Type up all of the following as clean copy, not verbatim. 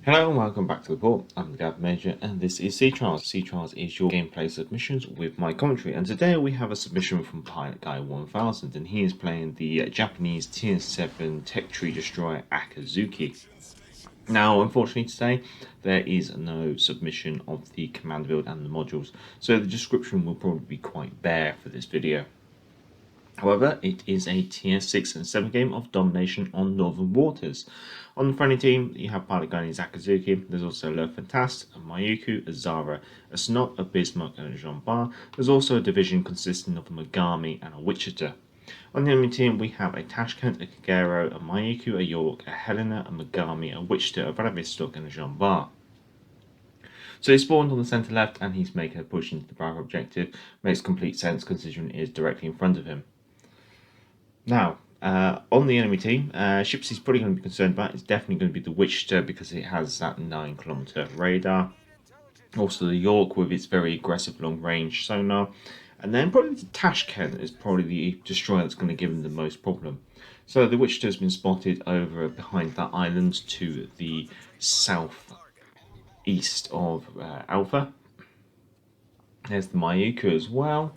Hello and welcome back to the port. I'm the Gab Major and this is Sea Trials. Sea Trials is your gameplay submissions with my commentary, and today we have a submission from Pilot Guy 1000 and he is playing the Japanese Tier 7 Tech Tree Destroyer Akizuki. Now unfortunately today there is no submission of the command build and the modules, so the description will probably be quite bare for this video. However, it is a tier 6 and 7 game of domination on northern waters. On the friendly team, you have Pilot Guy Akizuki. There's also Le Fantast, a Mayuku, a Zara, a Snot, a Bismarck, and a Jean Bar. There's also a division consisting of a Megami and a Wichita. On the enemy team, we have a Tashkent, a Kagero, a Mayuku, a York, a Helena, a Megami, a Wichita, a Vladivostok, and a Jean Bar. So he spawned on the centre left and he's making a push into the Bravo objective. Makes complete sense considering it is directly in front of him. Now, on the enemy team, ships he's probably going to be concerned about is definitely going to be the Wichita because it has that 9-kilometer radar. Also the York with its very aggressive long-range sonar. And then probably the Tashkent is probably the destroyer that's going to give him the most problem. So the Wichita has been spotted over behind that island to the southeast of Alpha. There's the Mayuku as well.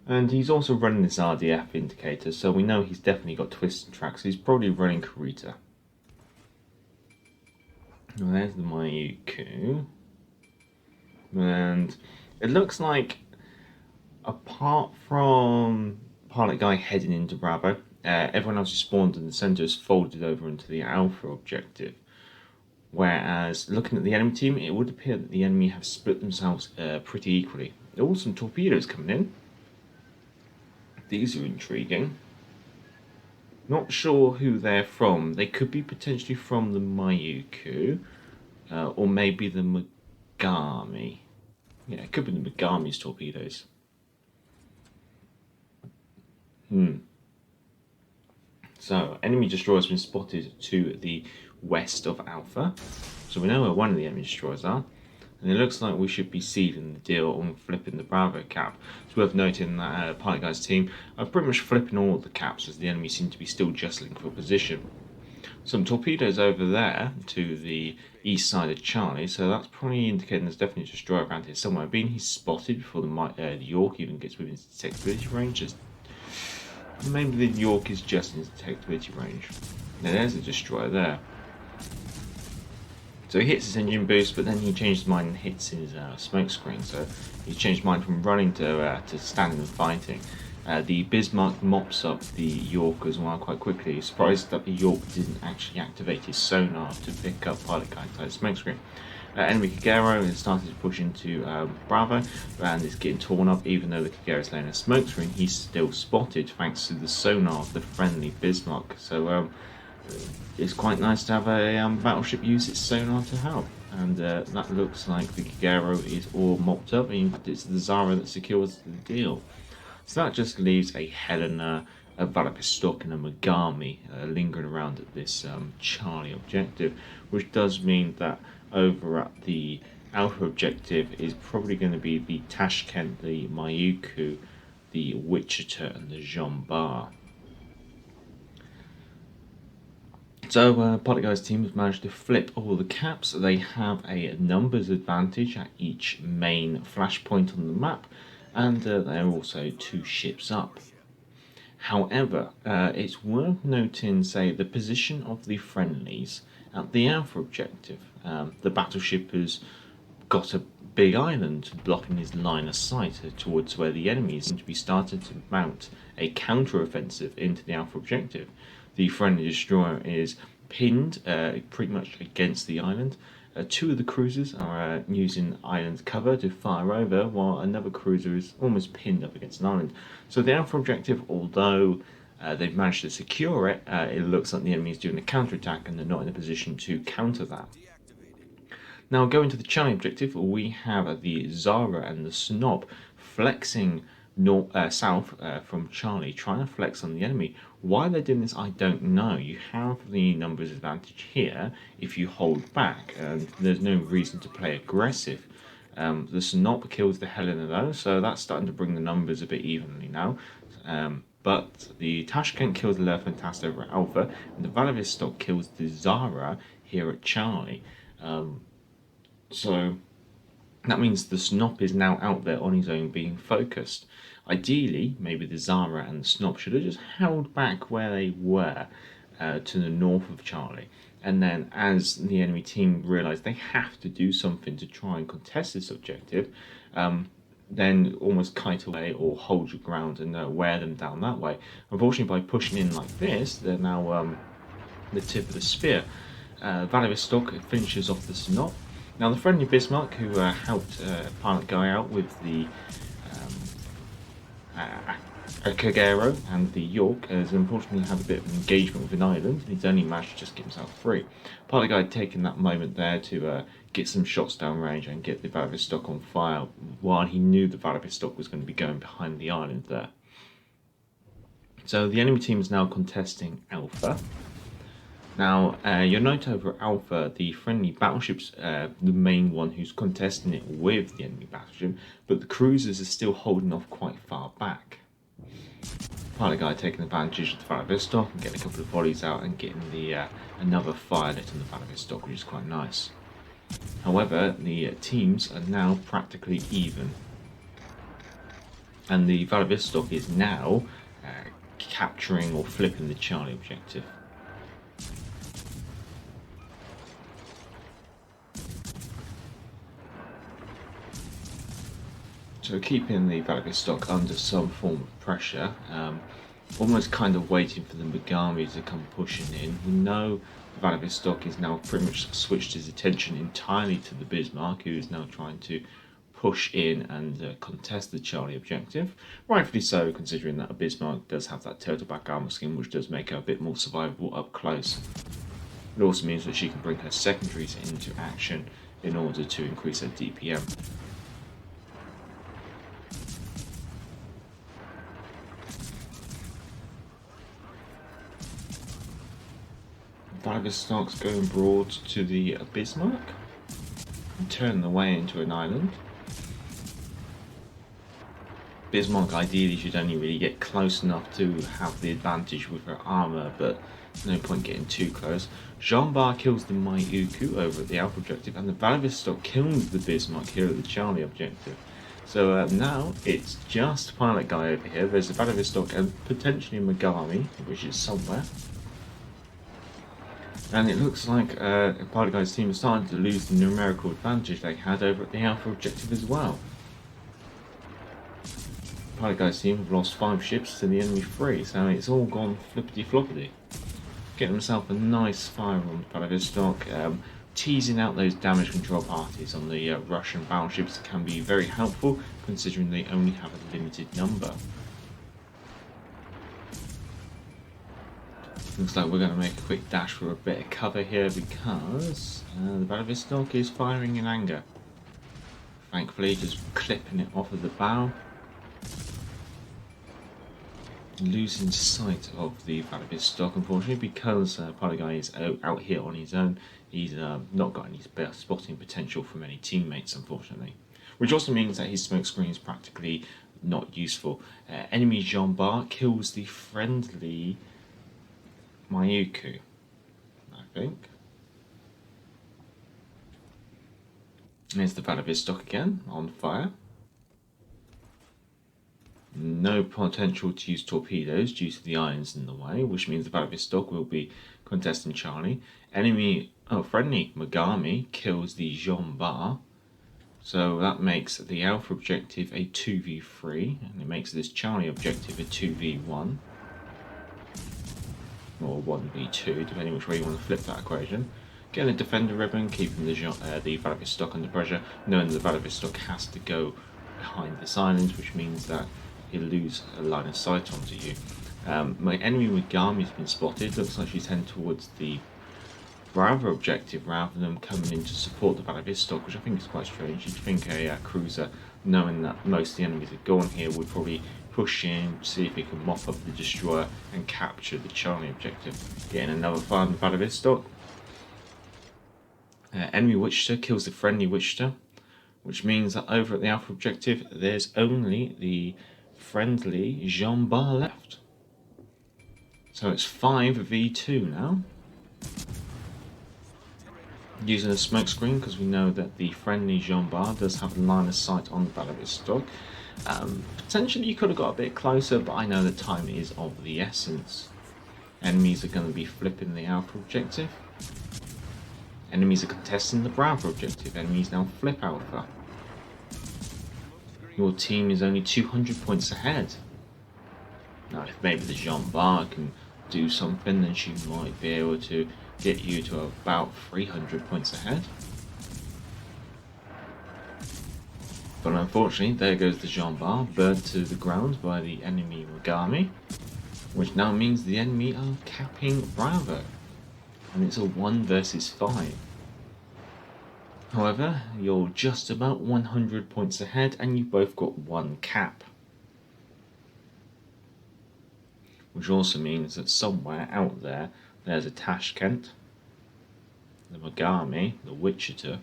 And he's also running this RDF indicator, so we know he's definitely got twisted tracks. So he's probably running Kurita. Well, there's the Mayuku. And it looks like, apart from Pilot Guy heading into Bravo, everyone else who spawned in the centre is folded over into the Alpha objective. Whereas, looking at the enemy team, it would appear that the enemy have split themselves pretty equally. There are some torpedoes coming in. These are intriguing. Not sure who they're from. They could be potentially from the Mayuku, or maybe the Megami. Yeah, it could be the Megami's torpedoes. So, enemy destroyer has been spotted to the west of Alpha. So we know where one of the enemy destroyers are. And it looks like we should be sealing the deal on flipping the Bravo cap. It's worth noting that Pilot Guy's team are pretty much flipping all the caps as the enemy seem to be still jostling for position. Some torpedoes over there to the east side of Charlie, so that's probably indicating there's definitely a destroyer around here somewhere. Being he's spotted before the York even gets within its detectability range. Maybe the York is just in its detectability range. Now there's a destroyer there. So he hits his engine boost, but then he changed his mind and hits his smoke screen. So he's changed mind from running to standing and fighting. The Bismarck mops up the York as well quite quickly. Surprised that the York didn't actually activate his sonar to pick up Pilot Guy inside the smoke screen. Enemy Kagero is starting to push into Bravo and is getting torn up. Even though the Kagero is laying a smoke screen, he's still spotted thanks to the sonar of the friendly Bismarck. So it's quite nice to have a battleship use its sonar to help. And that looks like the Kagero is all mopped up, and it's the Zara that secures the deal. So that just leaves a Helena, a Vladivostok, and a Megami lingering around at this Charlie objective, which does mean that over at the Alpha objective is probably going to be the Tashkent, the Mayuku, the Wichita, and the Jean Bar. So Pilot Guy's team has managed to flip all the caps. They have a numbers advantage at each main flashpoint on the map, and they're also 2 ships up. However, it's worth noting, say, the position of the friendlies at the Alpha objective. The battleship has got a big island blocking his line of sight towards where the enemy seem to be starting to mount a counter-offensive into the Alpha objective. The friendly destroyer is pinned pretty much against the island. 2 of the cruisers are using island cover to fire over, while another cruiser is almost pinned up against an island. So the Alpha objective, although they've managed to secure it, it looks like the enemy is doing a counterattack and they're not in a position to counter that. Now going to the Charlie objective, we have the Zara and the Snob flexing south from Charlie, trying to flex on the enemy. Why they're doing this, I don't know. You have the numbers advantage here if you hold back, and there's no reason to play aggressive. The Snob kills the Helena though, so that's starting to bring the numbers a bit evenly now. But the Tashkent kills the Le Fantast over at Alpha, and the Vladivostok kills the Zara here at Charlie. So that means the Snop is now out there on his own being focused. Ideally, maybe the Zara and the Snop should have just held back where they were to the north of Charlie. And then as the enemy team realised they have to do something to try and contest this objective, then almost kite away or hold your ground and wear them down that way. Unfortunately, by pushing in like this, they're now the tip of the spear. Vladivostok finishes off the Snop. Now the friendly Bismarck, who helped Pilot Guy out with the Kagero and the York, has unfortunately had a bit of an engagement with an island, and he's only managed to just get himself free. Pilot Guy had taken that moment there to get some shots down range and get the Vladivostok on fire, while he knew the Vladivostok was going to be going behind the island there. So the enemy team is now contesting Alpha. Now, you'll note over Alpha, the friendly battleship's the main one who's contesting it with the enemy battleship, but the cruisers are still holding off quite far back. Pilot Guy taking advantage of the Vladivostok and getting a couple of volleys out and getting the another fire lit on the Vladivostok, which is quite nice. However, the teams are now practically even, and the Vladivostok is now capturing or flipping the Charlie objective. So keeping the Vladivostok under some form of pressure, almost kind of waiting for the Megami to come pushing in. We know the Vladivostok is now pretty much switched his attention entirely to the Bismarck, who is now trying to push in and contest the Charlie objective. Rightfully so, considering that a Bismarck does have that turtleback armor skin, which does make her a bit more survivable up close. It also means that she can bring her secondaries into action in order to increase her DPM. Vladivostok's going broad to the Bismarck and turn the way into an island. Bismarck ideally should only really get close enough to have the advantage with her armour, but no point getting too close. Jean-Bar kills the Mayuku over at the Alpha objective, and the Vladivostok kills the Bismarck here at the Charlie objective. So now it's just Pilot Guy over here. There's the Vladivostok and potentially a Megami, which is somewhere. And it looks like Pilot Guy's team is starting to lose the numerical advantage they had over at the Alpha objective as well. Pilot Guy's team have lost 5 ships to the enemy 3, so it's all gone flippity-floppity. Getting himself a nice fire on Vladivostok, teasing out those damage control parties on the Russian battleships can be very helpful, considering they only have a limited number. Looks like we're going to make a quick dash for a bit of cover here because the Vladivostok is firing in anger. Thankfully, just clipping it off of the bow. Losing sight of the Vladivostok, unfortunately, because Pilot Guy is out here on his own. He's not got any spotting potential from any teammates, unfortunately. Which also means that his smoke screen is practically not useful. Enemy Jean-Bar kills the friendly Mayuku, I think. There's the Vladivostok again, on fire. No potential to use torpedoes due to the irons in the way, which means the Vladivostok will be contesting Charlie. Friendly Megami kills the Jean-Bar. So that makes the Alpha objective a 2v3, and it makes this Charlie objective a 2v1. Or 1v2, depending which way you want to flip that equation. Getting a defender ribbon, keeping the Vladivostok under pressure, knowing the Vladivostok has to go behind this island, which means that he'll lose a line of sight onto you. My enemy Megami has been spotted. Looks like she's heading towards the Bravo objective rather than coming in to support the Vladivostok, which I think is quite strange. You'd think a cruiser, knowing that most of the enemies are gone here, would probably push in, see if he can mop up the destroyer and capture the Charlie objective. Getting another fire on the Vladivostok. Enemy Wichita kills the friendly Wichita, which means that over at the Alpha objective there's only the friendly Jean-Bar left. So it's 5v2 now. using a smoke screen because we know that the friendly Jean Bar does have a line of sight on the battleship. Potentially you could have got a bit closer, but I know that time is of the essence. Enemies are going to be flipping the Alpha objective. Enemies are contesting the Bravo objective. Enemies now flip Alpha. Your team is only 200 points ahead. Now if maybe the Jean Bar can do something, then she might be able to get you to about 300 points ahead. But unfortunately, there goes the Jean Bar, burnt to the ground by the enemy Mogami, which now means the enemy are capping Bravo, and it's a 1 versus 5. However, you're just about 100 points ahead, and you've both got 1 cap. Which also means that somewhere out there, there's a Tashkent, the Mogami, the Wichita,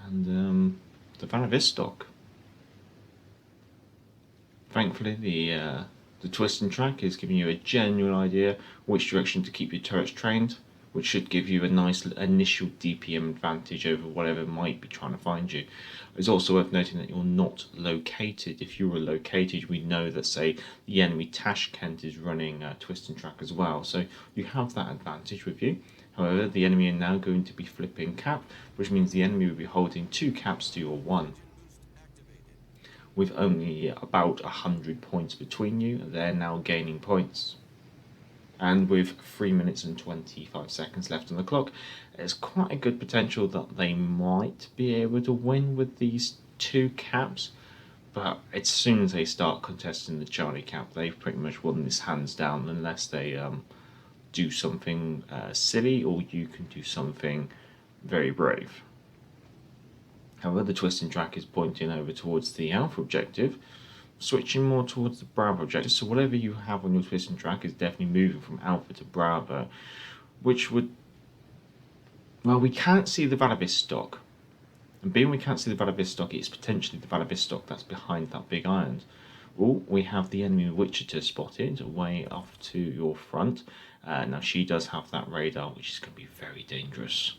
and the Vladivostok. Thankfully, the twist and track is giving you a genuine idea which direction to keep your turrets trained, which should give you a nice initial DPM advantage over whatever might be trying to find you. It's also worth noting that you're not located. If you were located, we know that, say, the enemy Tashkent is running twist and track as well, so you have that advantage with you. However, the enemy are now going to be flipping cap, which means the enemy will be holding 2 caps to your 1. With only about 100 points between you, they're now gaining points. And with 3 minutes and 25 seconds left on the clock, there's quite a good potential that they might be able to win with these 2 caps. But as soon as they start contesting the Charlie cap, they've pretty much won this hands down, unless they do something silly, or you can do something very brave. However, the twisting track is pointing over towards the Alpha objective, switching more towards the Bravo objective, so whatever you have on your twisting track is definitely moving from Alpha to Bravo, which would... Well, we can't see the Vladivostok, and being we can't see the Vladivostok, it's potentially the Vladivostok that's behind that big island. Oh, we have the enemy Wichita spotted way off to your front. Now she does have that radar, which is going to be very dangerous.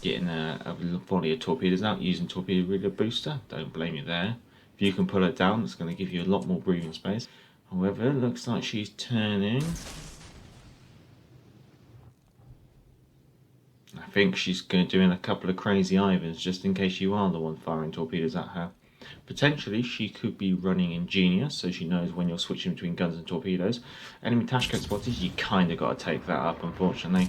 Getting a volley of torpedoes out using torpedo reload booster, don't blame you there. If you can pull it down, it's going to give you a lot more breathing space. However, it looks like she's turning. I think she's doing a couple of crazy Ivans just in case you are the one firing torpedoes at her. Potentially, she could be running Ingenious, so she knows when you're switching between guns and torpedoes. Enemy Tashkent spotted, you kind of got to take that up, unfortunately.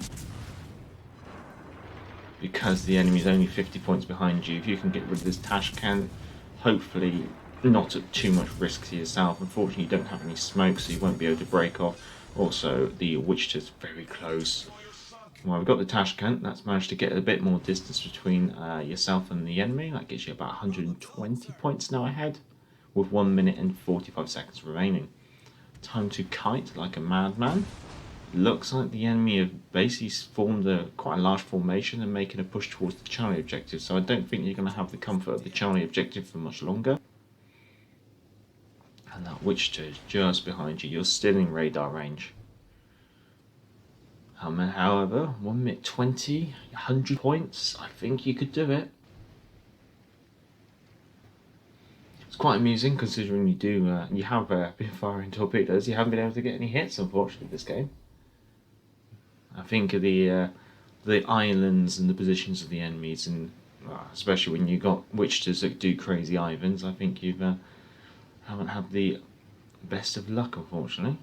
Because the enemy's only 50 points behind you. If you can get rid of this Tashkent, hopefully not at too much risk to yourself. Unfortunately, you don't have any smoke, so you won't be able to break off. Also, the Wichita's very close. Well, we've got the Tashkent. That's managed to get a bit more distance between yourself and the enemy. That gets you about 120 points now ahead, with 1 minute and 45 seconds remaining. Time to kite like a madman. Looks like the enemy have basically formed quite a large formation and making a push towards the Charlie objective, so I don't think you're going to have the comfort of the Charlie objective for much longer. And that Wichita is just behind you. You're still in radar range. However, 1 minute 20, 100 points, I think you could do it. It's quite amusing considering you have been firing torpedoes. You haven't been able to get any hits, unfortunately, this game. I think of the islands and the positions of the enemies, and especially when you got Wichitas that do crazy Ivans, I think you haven't had the best of luck, unfortunately.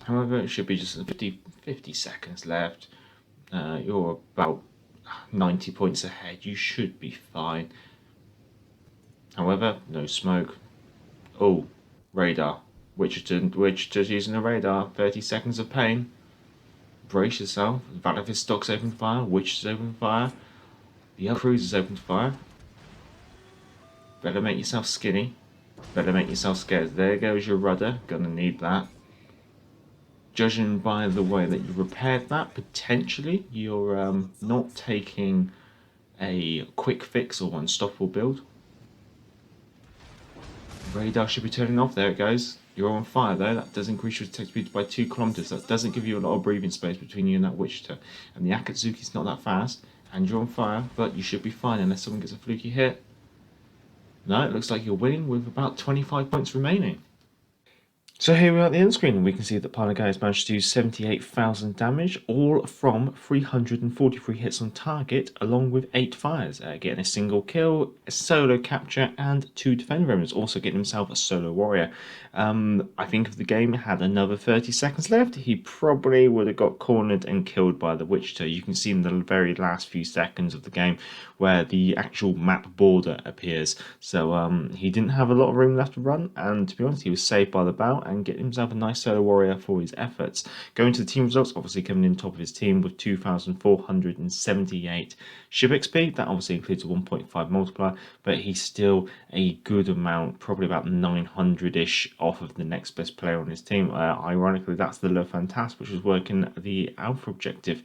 However, it should be just 50 seconds left. You're about 90 points ahead. You should be fine. However, no smoke. Oh, radar. Wichita's using the radar. 30 seconds of pain. Brace yourself. Vladivostok's open fire. Wichita's open fire. The other cruiser's open fire. Better make yourself skinny. Better make yourself scared. There goes your rudder. Gonna need that. Judging by the way that you repaired that, potentially you're not taking a quick fix or unstoppable build. Radar should be turning off. There it goes. You're on fire though, that does increase your attack speed by 2 kilometers. That doesn't give you a lot of breathing space between you and that Wichita. And the Akizuki's not that fast, and you're on fire, but you should be fine unless someone gets a fluky hit. No, it looks like you're winning with about 25 points remaining. So here we are at the end screen, and we can see that Pilot Guy has managed to do 78,000 damage, all from 343 hits on target, along with 8 fires, getting a single kill, a solo capture, and 2 defender moments, also getting himself a solo warrior. I think if the game had another 30 seconds left, he probably would have got cornered and killed by the Wichita. You can see in the very last few seconds of the game where the actual map border appears. So he didn't have a lot of room left to run, and to be honest, he was saved by the bow and getting himself a nice solo warrior for his efforts. Going to the team results, obviously coming in top of his team with 2,478 ship XP. That obviously includes a 1.5 multiplier, but he's still a good amount, probably about 900-ish off of the next best player on his team. Ironically, that's the Le Fantasme, which is working the Alpha objective.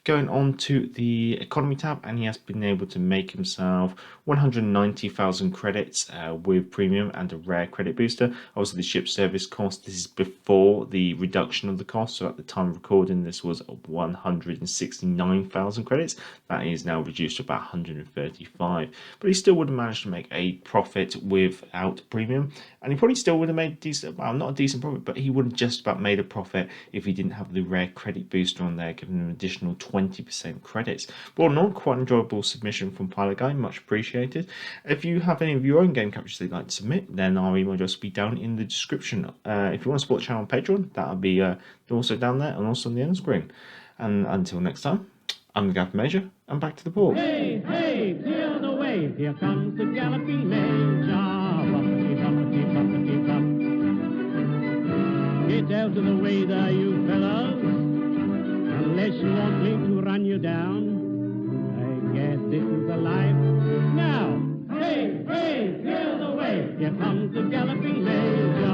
Going on to the economy tab, and he has been able to make himself 190,000 credits with premium and a rare credit booster. Obviously, the ship service cost, this is before the reduction of the cost, so at the time of recording this was 169,000 credits. That is now reduced to about 135, but he still would have managed to make a profit without premium, and he probably still would have made decent, well, not a decent profit, but he would have just about made a profit if he didn't have the rare credit booster on there, giving him an additional 20% credits. But all in all, quite enjoyable submission from Pilot Guy, much appreciated. If you have any of your own game captures that you'd like to submit, then our email address will be down in the description. If you want to support the channel on Patreon, that'll be also down there and also on the end screen. And until next time, I'm the Gaffer Major, and back to the port. Hey, hey, clear the way, here comes the galloping Major. Bumpity, bumpity, bumpity, bump. Get out of the way there, you fellows, unless you want me to run you down. I guess this is the life. Now, hey, hey, clear the way, here comes the galloping Major.